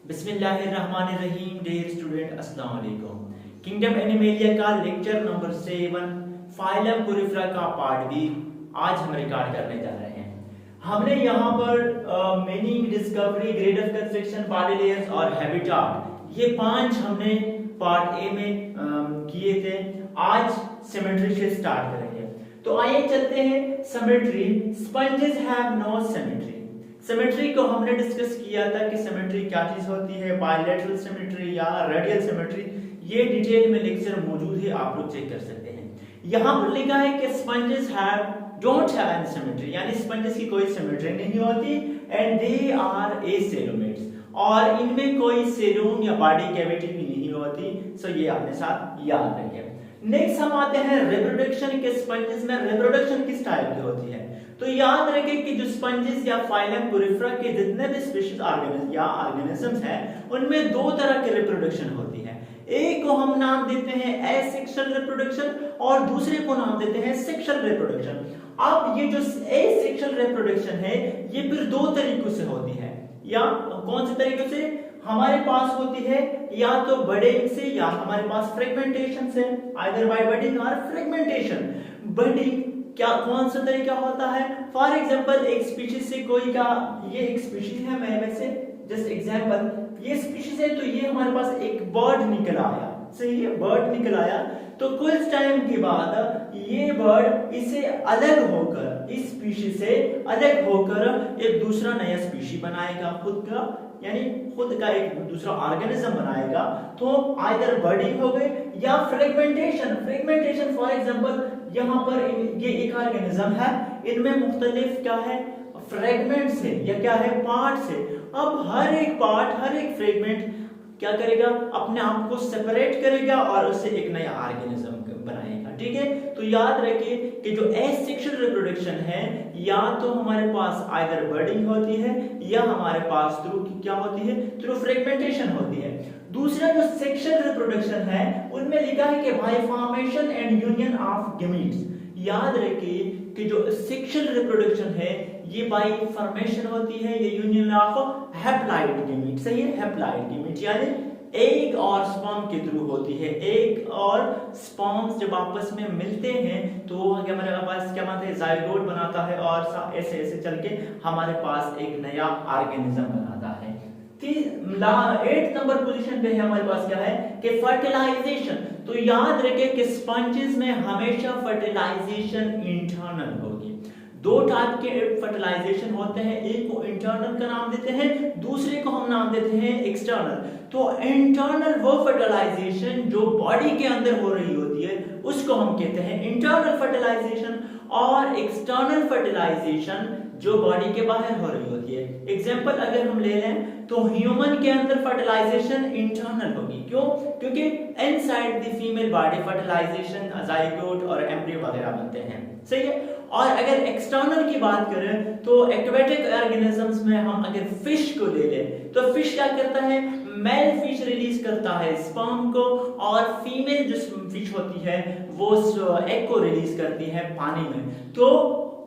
बिस्मिल्लाहिर्रहमानिर्रहीम। Dear student, अस्सलाम वालेकुम। किंगडम एनिमेलिया का लेक्चर नंबर 7 फाइलम पोरिफेरा का पार्ट बी आज हम रिकॉर्ड करने जा रहे हैं। हमने यहाँ पर meaning, discovery, grade of construction, body layers और हैबिटाट, ये 5 हमने पार्ट ए में किए थे। आज सिमेट्री से स्टार्ट करेंगे। तो आइए चलते हैं symmetry. Sponges have no symmetry. Symmetry को हमने डिस्कस किया था कि सिमेट्री क्या चीज होती है, बायलैटरल सिमेट्री या रेडियल सिमेट्री। ये डिटेल में लेक्चर मौजूद है, आप लोग चेक कर सकते हैं। यहाँ पर लिखा है कि sponges don't have any symmetry, यानी स्पंजेस की कोई सिमेट्री नहीं होती एंड दे आर एसेलोमेट्स, और इनमें कोई सेलून या बॉडी कैविटी भी नहीं होती। सो ये अपने साथ याद रखें। नेक्स्ट हम आते हैं रिप्रोडक्शन के। स्पंजेस में रिप्रोडक्शन किस टाइप की होती है, तो याद रखें कि जो स्पंजेस या फाइलम पोरिफेरा के जितने भी स्पीशीज ऑर्गेनिजम्स हैं, उनमें 2 तरह की रिप्रोडक्शन होती है। एक को हम नाम देते हैं एसेक्सुअल रिप्रोडक्शन और दूसरे को नाम देते हैं सेक्सुअल रिप्रोडक्शन। अब ये जो एसेक्सुअल रिप्रोडक्शन है, ये फिर 2 तरीकों से होती है। या कौन से तरीकों से? हमारे पास होती है या तो बडिंग से या हमारे पास फ्रेगमेंटेशन से, आइदर बाय बडिंग और फ्रेगमेंटेशन। बडिंग क्या कौन सा तरीका होता है? फॉर एग्जांपल एक स्पीशीज से कोई का, ये एक स्पीशीज है, मैं वैसे जस्ट एग्जांपल, ये स्पीशीज है तो ये हमारे पास एक बर्ड निकल आया, सही है, बर्ड निकल आया। तो कुछ टाइम के बाद ये बर्ड इससे अलग होकर, इस स्पीशीज से अलग होकर एक दूसरा नया स्पीशीज बनाएगा, खुद का, यानी खुद का एक दूसरा ऑर्गेनिज्म बनाएगा। तो आइदर बर्डिंग हो गई या फ्रेगमेंटेशन। फ्रेगमेंटेशन फॉर एग्जांपल यहाँ पर ये एक ऑर्गेनिज्म है, इनमें मुख्तलिफ क्या है, फ्रेगमेंट्स है या क्या है, पार्ट्स है। अब हर एक पार्ट, हर एक फ्रेगमेंट क्या करेगा, अपने आप को सेपरेट करेगा और उससे एक नया ऑर्गेनिज्म बनाएगा। ठीक है, तो याद रखिए कि जो एसेक्सुअल रिप्रोडक्शन है, या तो हमारे पास आइदर बर्डिंग होती है या हमारे पास थ्रू क्या होती है, थ्रू फ्रेगमेंटेशन होती है। दूसरा जो सेक्सुअल रिप्रोडक्शन है, उनमें लिखा है कि bye formation and union of gametes. याद रखिए कि जो सेक्सुअल रिप्रोडक्शन है, ये बाय फॉर्मेशन होती है, ये यूनियन ऑफ हैप्लॉइड गैमीट, सही है, हैप्लॉइड गैमीट यानी एग और स्पर्म के थ्रू होती है। एग और स्पर्म्स जब आपस में मिलते हैं तो हमारे पास क्या बनता है, जाइगोट बनाता है और ऐसे ऐसे चल के हमारे पास एक नया ऑर्गेनिज्म बनाता है। 8 नंबर पोजीशन पे है हमारे पास क्या है कि फर्टिलाइजेशन। तो याद रखें कि स्पंजेस में हमेशा फर्टिलाइजेशन इंटरनल होगी। 2 टाइप के फर्टिलाइजेशन होते हैं, एक को इंटरनल का नाम देते हैं, दूसरे को हम नाम देते हैं एक्सटर्नल। तो इंटरनल वो फर्टिलाइजेशन जो बॉडी के अंदर हो रही होती है, उसको हम कहते हैं इंटरनल फर्टिलाइजेशन, और एक्सटर्नल फर्टिलाइजेशन जो बॉडी के बाहर हो रही होती है। एग्जांपल अगर हम ले लें तो ह्यूमन के अंदर फर्टिलाइजेशन इंटरनल होगी। क्यों? क्योंकि inside the female body fertilisation zygote और एम्ब्रियो वगैरह बनते हैं, सही है। और अगर एक्सटर्नल की बात करें तो एक्वेटिक ऑर्गेनिजम्स में हम अगर फिश को ले लें तो फिश क्या करता है, मेल फिश रिलीज करता है स्पर्म को, और फीमेल जो फिश होती है वो एग को रिलीज करती है पानी में। तो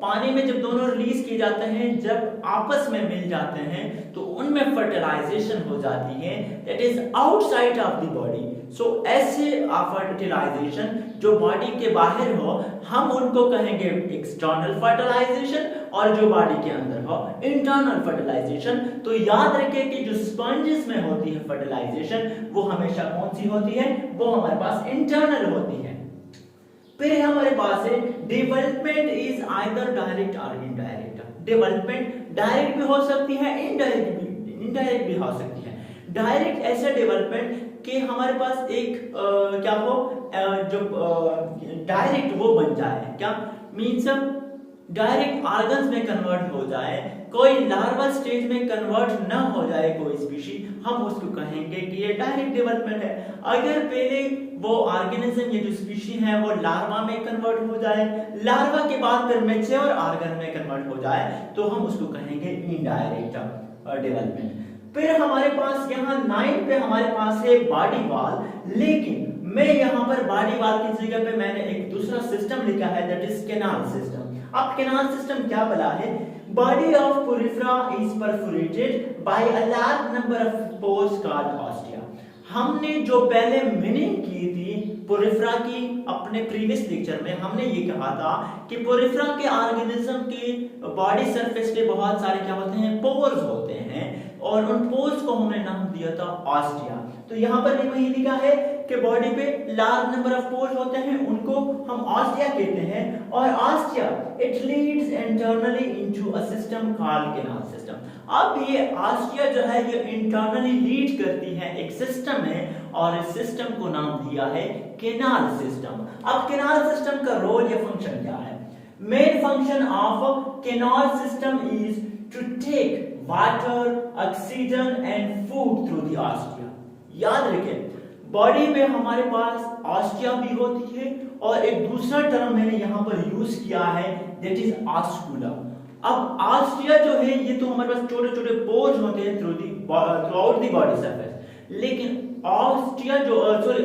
पानी में जब दोनों रिलीज किए जाते हैं, जब आपस में मिल जाते हैं तो उनमें फर्टिलाइजेशन हो जाती है, that is outside of the body. So ऐसे फर्टिलाइजेशन जो बॉडी के बाहर हो, हम उनको कहेंगे एक्सटर्नल फर्टिलाइजेशन, और जो बॉडी के अंदर हो इंटरनल फर्टिलाइजेशन। तो याद रखें कि जो स्पंजेस में होती है फर्टिलाइजेशन, वो हमेशा कौन सी होती है, वो हमारे पास इंटरनल होती है। फिर हमारे पास है डेवलपमेंट इज आइदर डायरेक्ट और इनडायरेक्ट। डेवलपमेंट डायरेक्ट भी हो सकती है, इनडायरेक्ट भी हो सकती है। डायरेक्ट ऐसा डेवलपमेंट कि हमारे पास एक क्या हो, जो डायरेक्ट वो बन जाए, क्या मीन्स डायरेक्ट ऑर्गन्स में कन्वर्ट हो जाए, कोई लार्वा स्टेज में कन्वर्ट ना हो जाए कोई स्पीशीज, हम उसको कहेंगे कि ये डायरेक्ट डेवलपमेंट है। अगर पहले वो ऑर्गेनिज्म, ये जो स्पीशीज है, वो लार्वा में कन्वर्ट हो जाए, लार्वा के बाद फिर मैच्योर ऑर्गन में कन्वर्ट हो जाए, तो हम उसको कहेंगे इनडायरेक्ट डेवलपमेंट। फिर हमारे पास यहाँ 9 पे हमारे पास है बॉडी वॉल, लेकिन मैं यहाँ पर बॉडी वॉल की जगह पे मैंने एक दूसरा सिस्टम लिखा है, दैट इज कैनाल सिस्टम। अब कैनाल सिस्टम क्या बला है, body of porifera is perforated by a large number of pores called ostia. हमने जो पहले मीनिंग की थी पोरिफेरा की अपने प्रीवियस लेक्चर में हमने ये कहा था कि पोरिफेरा के ऑर्गेनिज्म के बॉडी सरफेस पे बहुत सारे क्या होते हैं, पोर्स होते हैं, और उन पोर्स को हमने नाम दिया था ऑस्टिया। तो यहाँ पर भी वही लिखा है कि बॉडी पे लार्ज नंबर ऑफ पोर्स होते हैं, उनको हम ऑस्टिया कहते हैं। और ostia it leads internally into a system called canal system. अब ये ऑस्टिया जो है ये इंटरनली लीड करती है एक सिस्टम में, और इस सिस्टम को नाम दिया है कैनाल सिस्टम। अब कैनाल सिस्टम का रोल या फंक्शन क्या है? Main function of canal system is to take water, oxygen and food through the ostia. याद रखें, बॉडी में हमारे पास ऑस्टिया भी होती है, और एक दूसरा टर्म मैंने यहाँ पर यूज किया है, दैट इज ऑस्कुलम। अब ऑस्टिया जो है ये तो हमारे पास छोटे छोटे पोर्स होते हैं through out the body surface, लेकिन ऑस्टिया जो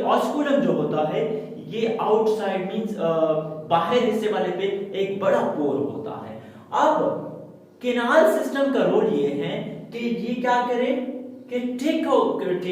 ऑस्कुलम जो होता है ये आउटसाइड मींस बाहर हिस्से वाले पे एक बड़ा पोर होता है। अब कैनाल सिस्टम का रोल ये है कि ये क्या करे कि ठीक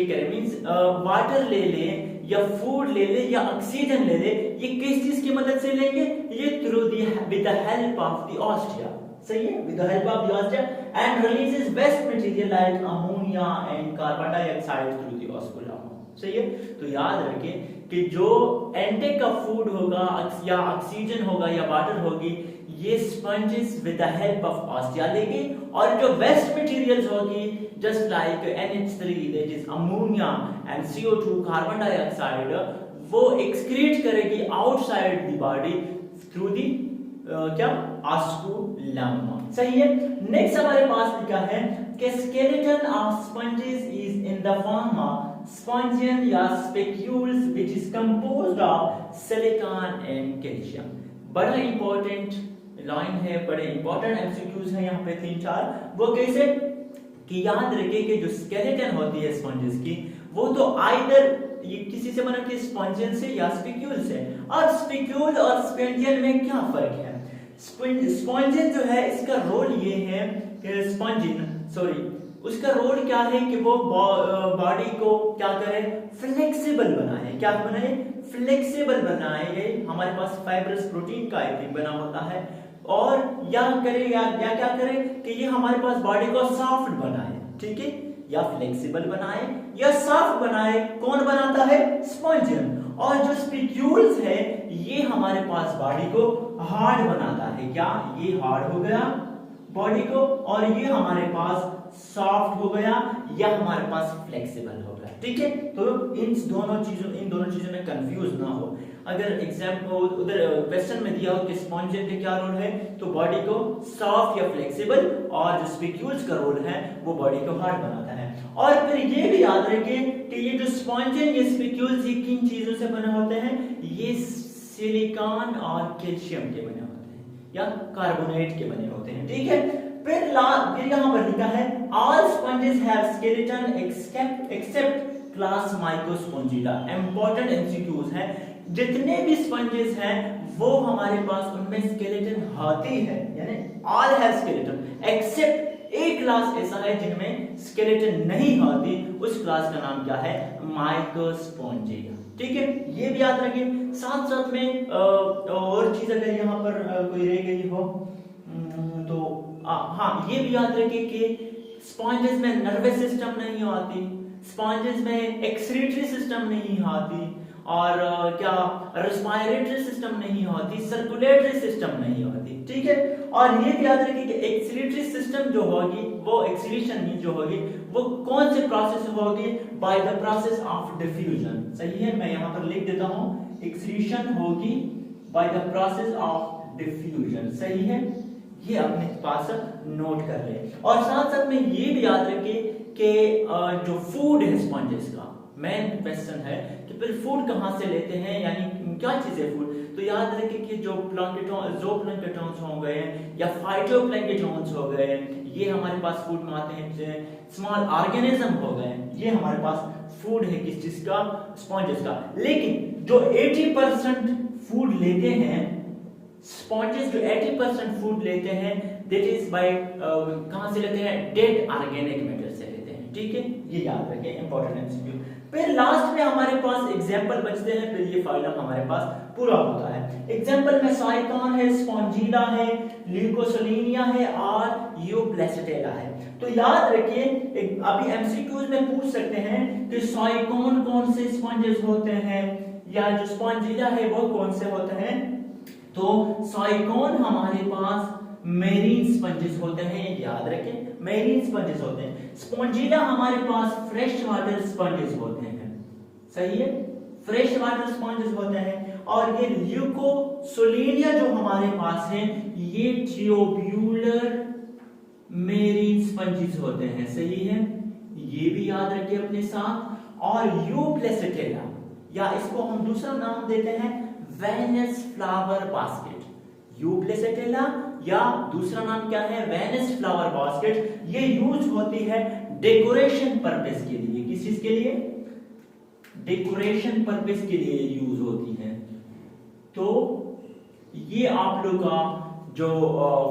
करे मींस वाटर ले ले या फूड ले ले या ऑक्सीजन ले ले, ये किस चीज की मदद से लेंगे? ये through with the help of the ostia. सही है, with the help of the ostia and releases waste material like ammonia and carbon dioxide through the osculum. सही है, तो याद रखें कि जो एंटेक का फूड होगा या ऑक्सीजन होगा या वाटर होगी, ये sponges with the help of ostia लेगी, और जो वेस्ट मटेरियल्स होगी just like NH3 that is ammonia and CO2 carbon dioxide, वो एक्सक्रीट करेगी outside the body through the क्या ऑस्कुलम। सही है। नेक्स्ट हमारे पास लिखा है कि skeleton of sponges is in the form of spongin या spicules which is composed of silicon and calcium. बड़ा इंपॉर्टेंट लाइन है, बड़े इंपॉर्टेंट एमसीक्यूज हैं यहाँ पे 3-4। वो कैसे कि याद रखिए कि जो स्केलेटन होती है स्पंजेस की, वो तो आइदर ये किसी से बनती है स्पॉन्जियन से या स्पिक्यूल से। और स्पिक्यूल और स्पॉन्जियन में क्या फर्क है? स्पॉन्जियन जो है इसका रोल ये है कि उसका रोल क्या है कि वो बॉडी को क्या करे, फ्लेक्सिबल बनाए। क्या बनाए? फ्लेक्सिबल बनाए। हमारे पास फाइब्रस प्रोटीन का एक बना होता है, और या क्या करे कि ये हमारे पास बॉडी को सॉफ्ट बनाए। ठीक है, या फ्लेक्सिबल बनाए या सॉफ्ट बनाए। कौन बनाता है? स्पॉन्जियन। और जो स्पिक्यूल्स है ये हमारे पास बॉडी को हार्ड बनाता है। क्या ये हार्ड हो गया बॉडी को, और ये हमारे पास सॉफ्ट हो गया, या हमारे पास फ्लेक्सिबल हो गया। ठीक है, तो इन दोनों चीजों में कंफ्यूज ना हो। अगर एग्जाम को उधर क्वेश्चन में दिया हो कि स्पॉन्जियन का क्या रोल है, तो बॉडी को सॉफ्ट या फ्लेक्सिबल, और जो स्पिक्यूल्स का रोल है वो बॉडी को हार्ड बनाता है। और फिर ये भी याद रखें कि ये जो स्पॉन्जियन ये स्पिक्यूल्स ये किन चीजों से बने होते हैं? ये सिलिकॉन और कैल्शियम के बने होते हैं, या कार्बोनेट के बने होते हैं। ठीक है, फिर यहाँ पर लिखा है all sponges have skeleton except class Microspongilla. Important MCQs हैं, जितने भी स्पंजेस हैं वो हमारे पास उनमें स्केलेटन होती है, यानी ऑल हैव स्केलेटन एक्सेप्ट एक क्लास ऐसा है जिनमें स्केलेटन नहीं होती, उस क्लास का नाम क्या है? माइक्रोस्पोंजिला। ठीक है, ये भी याद रखिए। साथ साथ में और चीज अगर यहाँ पर कोई रह गई हो तो हाँ, ये भी याद रखिए कि स्पॉन्जेस में नर्वस सिस्टम नहीं आती, स्पॉन्जेस में एक्सक्रीटरी सिस्टम नहीं आती, और क्या रेस्पिरेटरी सिस्टम नहीं होती, सर्कुलेटरी सिस्टम नहीं होती। ठीक है, और ये भी याद रखिए कि एक्सक्रीटरी सिस्टम जो होगी, वो एक्सक्रीशन जो होगी वो कौन से प्रोसेस से होगी? By the process of diffusion. सही है, मैं यहाँ पर लिख देता हूँ, एक्सक्रीशन होगी by the process of diffusion. सही है, ये अपने पास नोट कर ले। और साथ साथ में ये भी याद रखिए कि जो फूड है स्पॉन्जेस का मेन क्वेश्चन है कि फिर फूड कहाँ से लेते हैं, यानी क्या चीज है फूड? तो याद रखिए कि जो प्लैंक्टन्स हो गए या फाइटोप्लैंक्टन्स हो गए, ये हमारे पास फूड में आते हैं। स्मॉल ऑर्गेनिज्म हो गए, ये हमारे पास फूड है किस चीज का? स्पॉन्जेस का। लेकिन जो 80% फूड लेते हैं स्पॉन्जेस, जो 80% फूड लेते हैं, दैट इज बाय कहां से लेते हैं, डेड ऑर्गेनिक मैटर से लेते हैं, ठीक है, ये याद रखें, इंपॉर्टेंट एमसीक्यू। फिर लास्ट में हमारे पास एग्जांपल बचते हैं, फिर ये फाइलम हमारे पास पूरा होता है। एग्जांपल में साइकॉन है, स्पॉन्जिला है, ल्यूकोसोलिनिया है और यूप्लेसिटेला है। तो याद रखिए, अभी एमसीक्यूज में पूछ सकते हैं कि साइकॉन कौन से स्पंजेस होते हैं या जो स्पॉन्जिला है वो कौन से होते हैं। तो साइकॉन हमारे पास मेरीन स्पंजेस होते हैं, याद रखें, मेरीन स्पंजेस होते हैं। स्पॉन्जिला हमारे पास फ्रेश वाटर स्पंजेस होते हैं, सही है, फ्रेश वाटर स्पंजेस होते हैं। और ये ल्यूकोसोलिनिया जो हमारे पास है ये ट्यूब्यूलर मेरीन स्पंजेस होते हैं, सही है, ये भी याद रखिए अपने साथ। और यूप्लेसिटेला, या इसको हम दूसरा नाम देते हैं वेनस फ्लावर बास्केट। यूप्लेसिटेला या दूसरा नाम क्या है, वेनस फ्लावर बास्केट। ये यूज होती है डेकोरेशन पर्पस के लिए, किस चीज के लिए, डेकोरेशन पर्पस के लिए यूज होती है। तो ये आप लोग का जो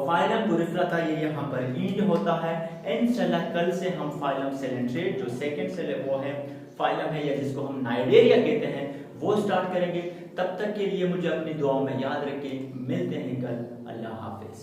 फाइलम पुरिफेरा था ये यहाँ पर एंड होता है। इंशाल्लाह कल से हम फाइलम सेलेंट्रेट जो सेकंड सेल है वो है फाइलम है, या जिसको हम नाइडेरिया कहते हैं, वो स्टार्ट करेंगे। तब तक के लिए मुझे अपनी दुआओं में याद रखें, मिलते हैं कल, अल्लाह हाफिज।